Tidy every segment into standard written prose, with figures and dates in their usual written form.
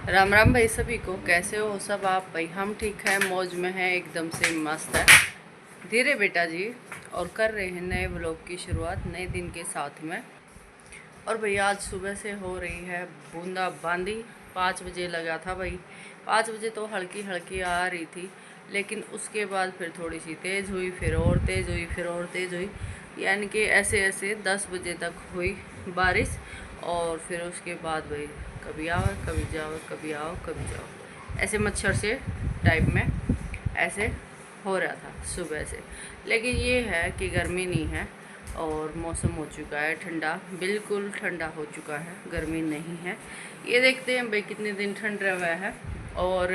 राम राम भाई सभी को, कैसे हो सब आप? भाई हम ठीक हैं, मौज में हैं, एकदम से मस्त है। धीरे बेटा जी। और कर रहे हैं नए व्लॉग की शुरुआत नए दिन के साथ में। और भाई आज सुबह से हो रही है बूंदाबांदी। 5 बजे लगा था भाई। 5 बजे तो हल्की हल्की आ रही थी, लेकिन उसके बाद फिर थोड़ी सी तेज़ हुई, फिर और तेज़ हुई, फिर और तेज़ हुई। यानी कि ऐसे ऐसे 10 बजे तक हुई बारिश। और फिर उसके बाद भाई कभी आओ कभी जाओ, कभी आओ कभी जाओ, ऐसे मच्छर से टाइप में ऐसे हो रहा था सुबह से। लेकिन ये है कि गर्मी नहीं है और मौसम हो चुका है ठंडा, बिल्कुल ठंडा हो चुका है, गर्मी नहीं है। ये देखते हैं भाई कितने दिन ठंड रहा है। और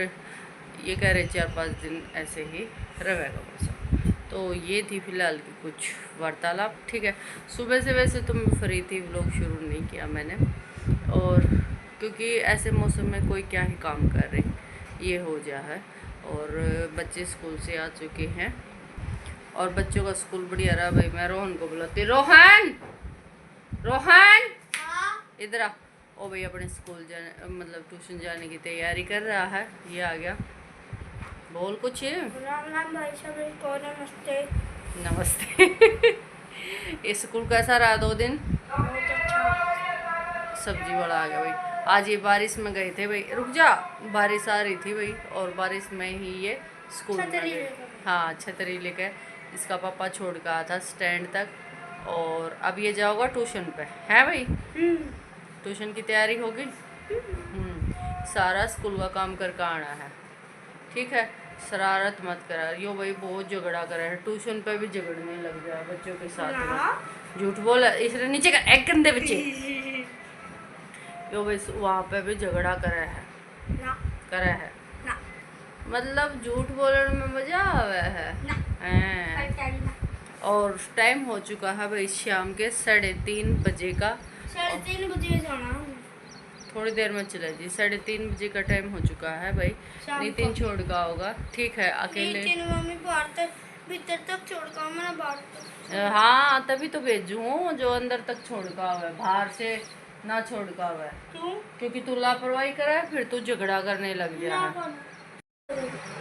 ये कह रहे 4-5 दिन ऐसे ही रहेगा मौसम। तो ये थी फ़िलहाल की कुछ वार्तालाप। ठीक है, सुबह से वैसे तो मैं फ्री थी, व्लॉग शुरू नहीं किया मैंने। और क्योंकि ऐसे मौसम में कोई क्या ही काम कर रहे, ये हो जा है। और बच्चे स्कूल से आ चुके हैं और बच्चों का स्कूल बढ़िया रहा भाई। मैं रोहन को बुलाती, रोहन रोहन इधर आ। ओ भाई अपने स्कूल जाने मतलब ट्यूशन जाने की तैयारी कर रहा है। ये आ गया, बोल कुछ। राम राम भाई सभी को नमस्ते। नमस्ते। ये स्कूल कैसा रहा 2 दिन? बहुत अच्छा। सब्जी वाला आ गया भाई। आज ये बारिश में गए थे भाई, रुक जा। बारिश आ रही थी भाई और बारिश में ही ये स्कूल में छतरी गए। लेकर। हाँ छतरी लेकर इसका पापा छोड़ के आया था स्टैंड तक। और अब ये जाओगा ट्यूशन पे, है भाई? ट्यूशन की तैयारी होगी। सारा स्कूल का काम करके आना है, ठीक है? शरारत मत करा यो भाई, बहुत झगड़ा करा है, ट्यूशन पे भी झगड़ने लग गया बच्चों के साथ में। झूठ बोल, इसलिए नीचे का एक गंदे बच्चे। यो भाई वहाँ पे भी झगड़ा करा है, करा है। मतलब झूठ बोलने में मजा आवा है। और टाइम हो चुका है भाई शाम के 3:30 बजे का। 3:30 बजे जाना। थोड़ी देर में चले जी, 3:30 बजे का टाइम हो चुका है भाई। नितिन छोड़ का होगा, ठीक है? अकेले मम्मी बाहर तक भीतर तक छोड़ का मैं बाहर तक। हाँ तभी तो भेजूँ जो अंदर तक छोड़ का हुआ है, बाहर से ना छोड़ का हुआ है। क्यों? क्योंकि तू लापरवाही करा है, फिर तू झगड़ा करने लग जा है।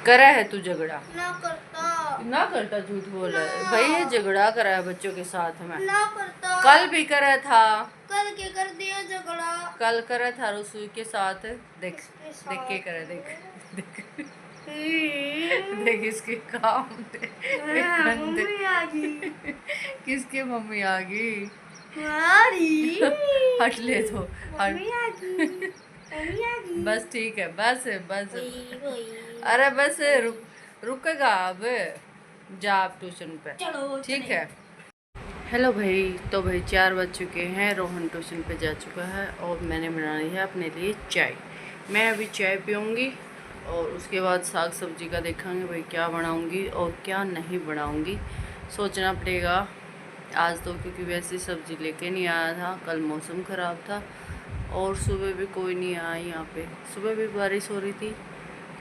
करा है तू झगड़ा? ना करता। ना करता, झूठ बोल रहा है भाई। ये झगड़ा करा है बच्चों के साथ में। ना करता। कल भी करा था। कल के कर दिया झगड़ा। कल करा था रसोई के साथ। देख देख के करा, देख देख देख इसके काम मम्मी आ गई। किसकी मम्मी आ गई? हट ले तो हट। मम्मी आ गई। बस ठीक है, बस बस। अरे बस रुकेगा अब, जा आप ट्यूशन पे, चलो ठीक है? हेलो भाई, तो भाई 4 बज चुके हैं, रोहन ट्यूशन पे जा चुका है और मैंने बनाई है अपने लिए चाय। मैं अभी चाय पीऊँगी और उसके बाद साग सब्जी का देखेंगे भाई क्या बनाऊँगी और क्या नहीं बनाऊँगी, सोचना पड़ेगा आज तो। क्योंकि वैसे सब्ज़ी लेके नहीं आया था, कल मौसम ख़राब था और सुबह भी कोई नहीं आया यहाँ पे। सुबह भी बारिश हो रही थी,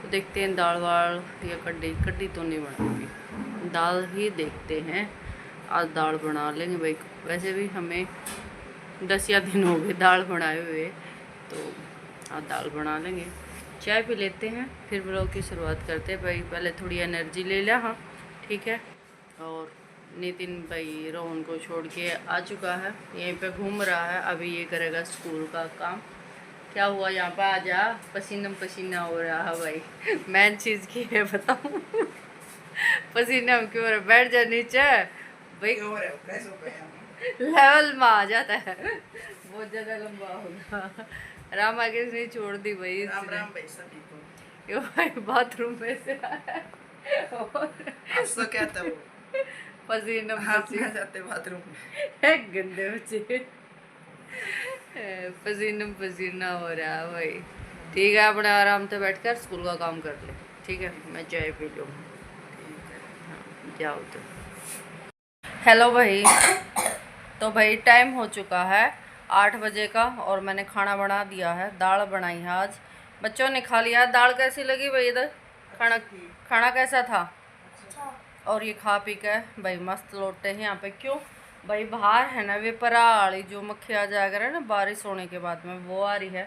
तो देखते हैं दाल वाल या कड्डी तो नहीं बनाऊँगी, दाल ही देखते हैं। आज दाल बना लेंगे भाई। वैसे भी हमें 10 या दिन हो गए दाल बनाए हुए, तो आज दाल बना लेंगे। चाय पी लेते हैं, फिर व्लॉग की शुरुआत करते हैं भाई। पहले थोड़ी एनर्जी ले लिया, हाँ ठीक है। और नितिन भाई रोहन को छोड़ के आ चुका है, यहीं पे घूम रहा है। अभी ये करेगा स्कूल का काम। क्या हुआ यहाँ पे? आ जा, पसीना पसीना हो रहा है भाई। मेन चीज़ की है बताऊँ? पसीना क्यों हो रहा है? बैठ जा नीचे भाई, लेवल में आ जाता है, बहुत ज़्यादा लंबा होगा। राम आगे नहीं छोड़ दी भाई। राम राम भाई सभी को। ये भाई बाथरूम में से आया और आज तो क्या था वो, पसीना हाथ में जाते बाथरूम में। एक गंदे बच्चे पसीना पसीना हो रहा है भाई। ठीक है, अपने आराम से बैठकर स्कूल का काम कर ले, ठीक है? मैं चाय पी लूँ, जाओ तो। हेलो भाई, तो भाई टाइम हो चुका है 8 बजे का और मैंने खाना बना दिया है। दाल बनाई है आज, बच्चों ने खा लिया। दाल कैसी लगी भाई? इधर खाना खाना कैसा था? और ये खा पी के भाई मस्त लौटते हैं यहाँ पे। क्यों भाई बाहर है ना वे पराली जो मक्खी आ जाया करे ना बारिश होने के बाद में वो आ रही है,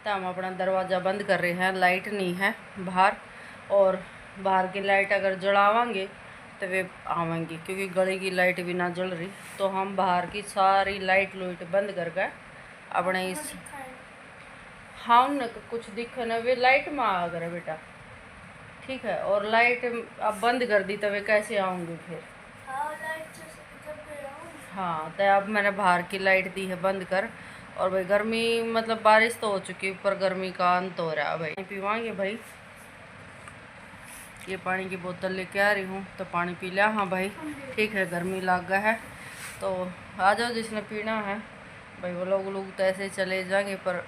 तो हम अपना दरवाज़ा बंद कर रहे हैं। लाइट नहीं है बाहर, और बाहर की लाइट अगर जलावांगे तो वे आवेंगी, क्योंकि गली की लाइट भी ना जल रही, तो हम बाहर की सारी लाइट लूइट बंद करके अपने इस हाँ न कुछ दिखे ना वे लाइट में आ करे बेटा, ठीक है। और लाइट अब बंद कर दी तो वे कैसे आऊँगी फिर। हाँ तो अब मैंने बाहर की लाइट दी है बंद कर। और भाई गर्मी मतलब बारिश तो हो चुकी पर गर्मी का अंत हो रहा है भाई। पीवाएंगे भाई, ये पानी की बोतल लेके आ रही हूँ तो पानी पी लिया। हाँ भाई ठीक है, गर्मी लग गया है तो आ जाओ जिसने पीना है भाई। वो लोग तो ऐसे चले जाएंगे पर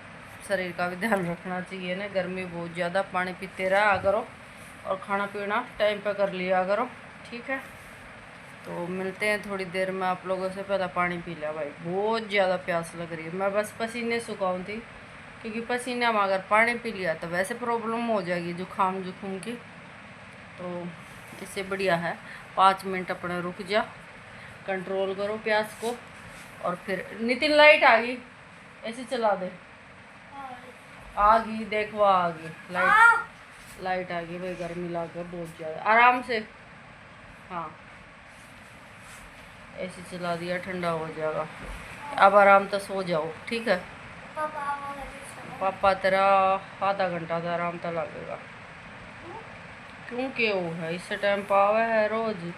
शरीर का भी ध्यान रखना चाहिए ना, गर्मी बहुत ज़्यादा। पानी पीते रहा करो और खाना पीना टाइम पे कर लिया करो, ठीक है। तो मिलते हैं थोड़ी देर में आप लोगों से। पहले पानी पी लिया भाई, बहुत ज़्यादा प्यास लग रही है। मैं बस पसीने सुखाऊँ थी, क्योंकि पसीने में अगर पानी पी लिया तो वैसे प्रॉब्लम हो जाएगी जुकाम जुखूम की, तो इससे बढ़िया है 5 मिनट अपने रुक जा, कंट्रोल करो प्यास को। और फिर नितिन लाइट आ गई, ऐसे चला दे। आ गई देखो, आ गई लाइट आ गई भाई। गर्मी लग गई बहुत ज़्यादा, आराम से। हाँ ऐसे चला दिया, ठंडा हो जाएगा। अब आराम से सो जाओ, ठीक है। पापा तेरा आधा घंटा तो आराम तो लगेगा, क्योंकि वो है इस टाइम पावा है रोज।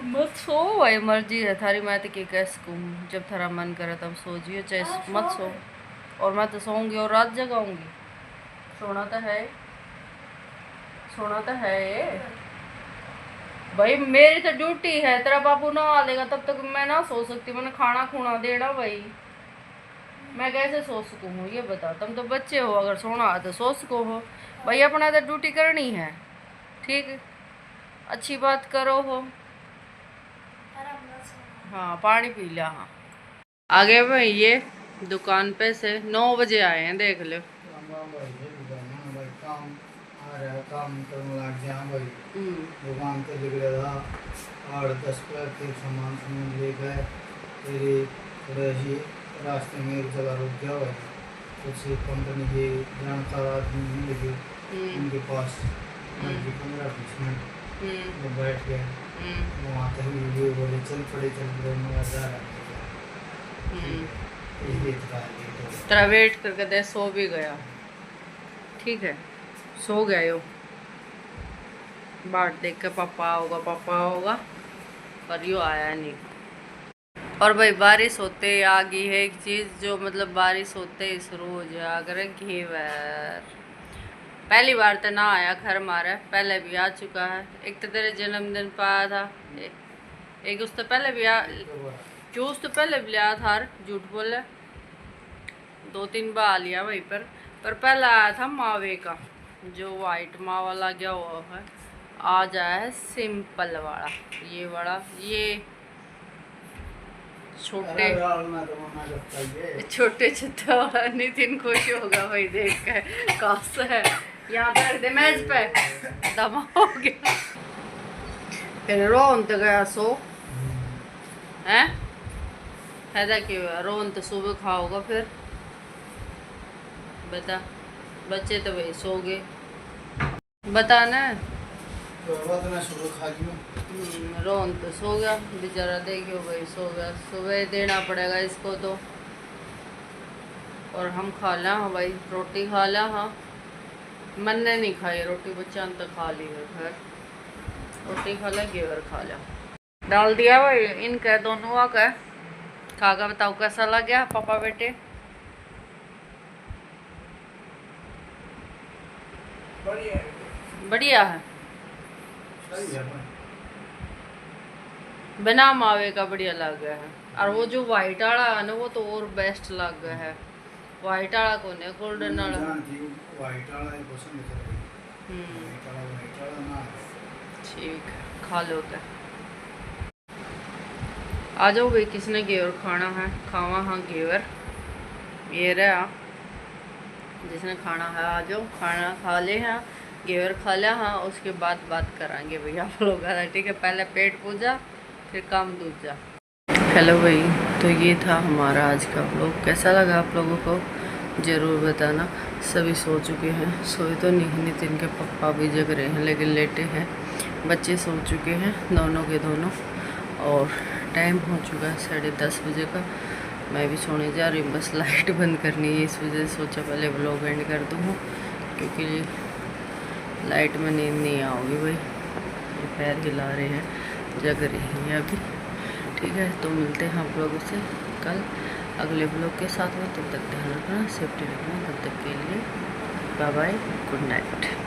मत सो भाई, मर्जी है थारी। मैं तो कैसे कहूँ, जब थारा मन करे तब सो जियो, चाहे मत सो। और मैं तो सोऊंगी और रात जगाऊंगी। सोना तो है, सोना तो है भाई। मेरी तो ड्यूटी है, तेरा बाबू ना आ लेगा तब तक मैं ना सो सकती। मैंने खाना खूना देना भाई, मैं कैसे सो सकूँ ये बता। तुम तो बच्चे हो, अगर सोना है तो सो सको हो भाई। अपना तो ड्यूटी करनी है, ठीक। अच्छी बात करो हो। हाँ पानी पी लिया। हाँ आ गए भाई, ये दुकान पे से 9 बजे आए हैं, देख लो। काम करने लग गया भाई। दुकान पे लिख रहा था 8-10 के सामान ले गए। तेरे थोड़े ही रास्ते में एक जगह रुक गया भाई, कुछ कंपनी के जानकार आदमी मिले, उनके पास 15-20 मिनट वो बैठ गए। वहाँ तक वीडियो बोले चल पड़े मैं जा रहा तेरा वेट करके दे, सो भी गया, ठीक है। सो गया यो, बाट देख के पापा होगा पर यो आया नहीं। और भाई बारिश होते आ गई है एक चीज़, जो मतलब बारिश होते ही शुरू हो जाया करे घेवर। पहली बार तो ना आया घर मारा, पहले भी आ चुका है। एक तो तेरे जन्मदिन पर आया था, एक उस तो पहले भी आ, जो उस तो पहले भी आया था, झूठ बोले 2-3 बार आ लिया वहीं पर पहला आया था मावे का, जो वाइट मावा लगा हुआ है। आज आया है सिंपल वाला, ये वाला, ये छोटे छत्ता वाला। नितिन खुश होगा भाई देख कर, कौस है यहाँ पे रख दे मेज पे, दमा हो गया। फिर रोन तो गया सो है क्यों रोन तो सुबह खाओगा फिर बता। बच्चे तो भाई सो गए, बता ना। रोन तो सो गया बेचारा, देखियो भाई सो गया। सुबह देना पड़ेगा इसको तो। और हम खा ला हाँ भाई, रोटी खा ला। हाँ मन ने नहीं खाई रोटी, बच्चा तो खा ली है घर। रोटी खा ला, घेवर खा ला, डाल दिया भाई इनका दोनों का। खा कर बताओ कैसा लग गया पापा बेटे। बढ़िया है, बिना मावे का बढ़िया लग गया है। और वो जो वाइट वाला है ना वो तो और बेस्ट लग गया है। वाइट वाला कौन है, गोल्डन वाला। ठीक है खा लो क्या। आ जाओ भाई, किसने घेवर खाना है खावा। हाँ घेवर ये रहा, जिसने खाना है आ जाओ, खाना खा ले। हाँ घेवर खा लिया। हाँ, उसके बाद बात कराएंगे भैया आप लोग का, ठीक है। पहले पेट पूजा फिर काम दूजा। हेलो भाई, तो ये था हमारा आज का व्लॉग। कैसा लगा आप लोगों को ज़रूर बताना। सभी सो चुके हैं, सोए तो नहीं, नितिन के पापा भी जग रहे हैं लेकिन लेटे हैं। बच्चे सो चुके हैं दोनों के दोनों, और टाइम हो चुका है 10:30 बजे का। मैं भी सोने जा रही हूँ, बस लाइट बंद करनी है, इस वजह से सोचा पहले व्लॉग एंड कर दूँ, क्योंकि लाइट में नींद नहीं आओगी भाई। ये पैर हिला रहे हैं, जग रही हैं अभी, ठीक है। तो मिलते हैं आप लोगों से कल अगले व्लॉग के साथ में। तब तक ध्यान रखना, सेफ्टी रखना। तब तक के लिए बाय बाय, गुड नाइट।